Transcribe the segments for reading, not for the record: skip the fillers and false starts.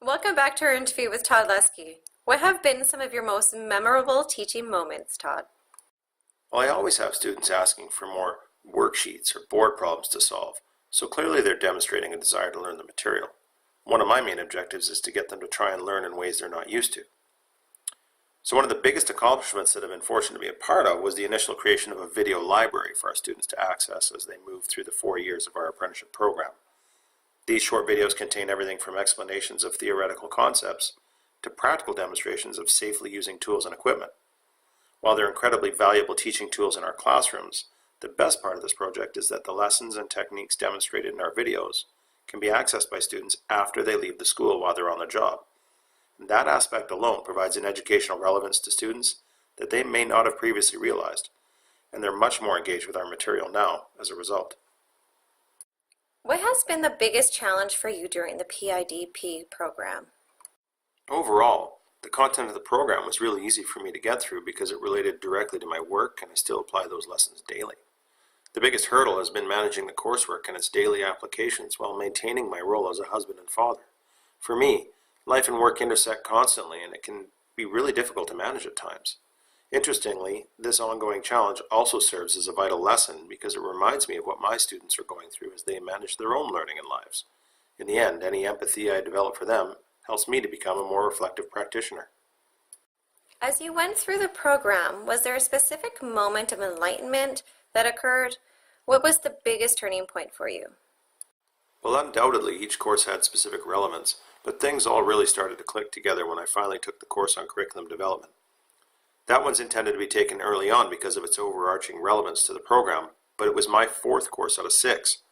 Welcome back to our interview with Todd Leskie. What have been some of your most memorable teaching moments, Todd? Well, I always have students asking for more worksheets or board problems to solve, so clearly they're demonstrating a desire to learn the material. One of my main objectives is to get them to try and learn in ways they're not used to. So one of the biggest accomplishments that I've been fortunate to be a part of was the initial creation of a video library for our students to access as they move through the 4 years of our apprenticeship program. These short videos contain everything from explanations of theoretical concepts to practical demonstrations of safely using tools and equipment. While they're incredibly valuable teaching tools in our classrooms, the best part of this project is that the lessons and techniques demonstrated in our videos can be accessed by students after they leave the school while they're on the job. And that aspect alone provides an educational relevance to students that they may not have previously realized, and they're much more engaged with our material now as a result. What has been the biggest challenge for you during the PIDP program? Overall, the content of the program was really easy for me to get through because it related directly to my work and I still apply those lessons daily. The biggest hurdle has been managing the coursework and its daily applications while maintaining my role as a husband and father. For me, life and work intersect constantly and it can be really difficult to manage at times. Interestingly, this ongoing challenge also serves as a vital lesson because it reminds me of what my students are going through as they manage their own learning and lives. In the end, any empathy I develop for them helps me to become a more reflective practitioner. As you went through the program, was there a specific moment of enlightenment that occurred? What was the biggest turning point for you? Well, undoubtedly, each course had specific relevance, but things all really started to click together when I finally took the course on curriculum development. That one's intended to be taken early on because of its overarching relevance to the program, but it was my 4th course out of 6.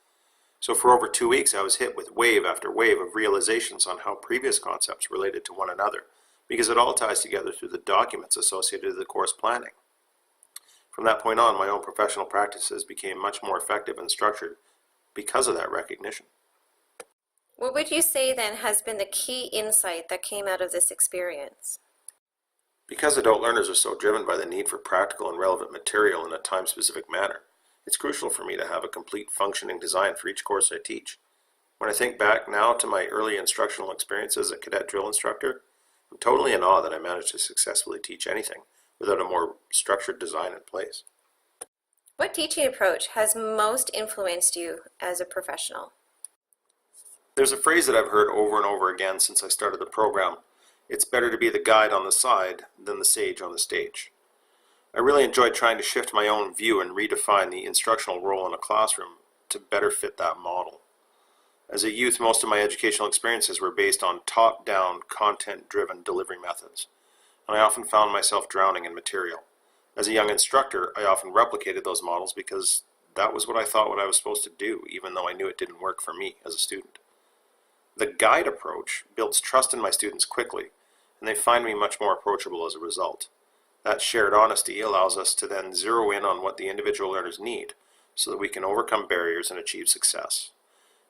So for over 2 weeks, I was hit with wave after wave of realizations on how previous concepts related to one another, because it all ties together through the documents associated with the course planning. From that point on, my own professional practices became much more effective and structured because of that recognition. What would you say then has been the key insight that came out of this experience? Because adult learners are so driven by the need for practical and relevant material in a time-specific manner, it's crucial for me to have a complete functioning design for each course I teach. When I think back now to my early instructional experience as a cadet drill instructor, I'm totally in awe that I managed to successfully teach anything without a more structured design in place. What teaching approach has most influenced you as a professional? There's a phrase that I've heard over and over again since I started the program. It's better to be the guide on the side than the sage on the stage. I really enjoyed trying to shift my own view and redefine the instructional role in a classroom to better fit that model. As a youth, most of my educational experiences were based on top-down, content-driven delivery methods, and I often found myself drowning in material. As a young instructor, I often replicated those models because that was what I thought what I was supposed to do, even though I knew it didn't work for me as a student. The guide approach builds trust in my students quickly, and they find me much more approachable as a result. That shared honesty allows us to then zero in on what the individual learners need so that we can overcome barriers and achieve success.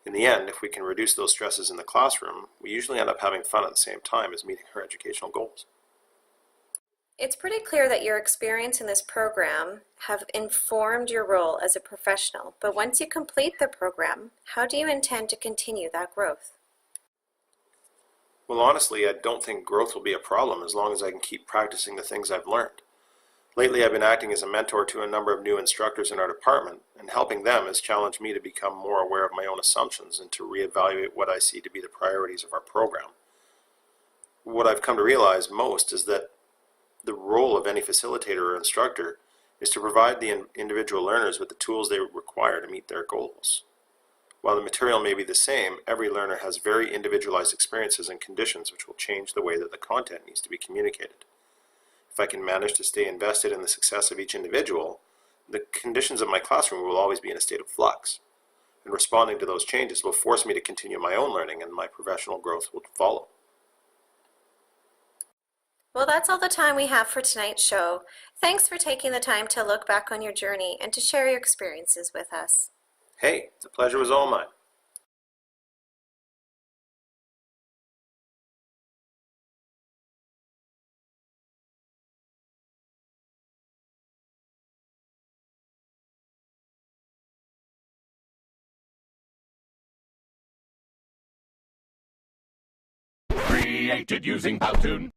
In the end, if we can reduce those stresses in the classroom, we usually end up having fun at the same time as meeting our educational goals. It's pretty clear that your experience in this program have informed your role as a professional, but once you complete the program, how do you intend to continue that growth? Well, honestly, I don't think growth will be a problem as long as I can keep practicing the things I've learned. Lately, I've been acting as a mentor to a number of new instructors in our department, and helping them has challenged me to become more aware of my own assumptions and to reevaluate what I see to be the priorities of our program. What I've come to realize most is that the role of any facilitator or instructor is to provide the individual learners with the tools they require to meet their goals. While the material may be the same, every learner has very individualized experiences and conditions which will change the way that the content needs to be communicated. If I can manage to stay invested in the success of each individual, the conditions of my classroom will always be in a state of flux, and responding to those changes will force me to continue my own learning and my professional growth will follow. Well, that's all the time we have for tonight's show. Thanks for taking the time to look back on your journey and to share your experiences with us. Hey, the pleasure was all mine. created using Powtoon.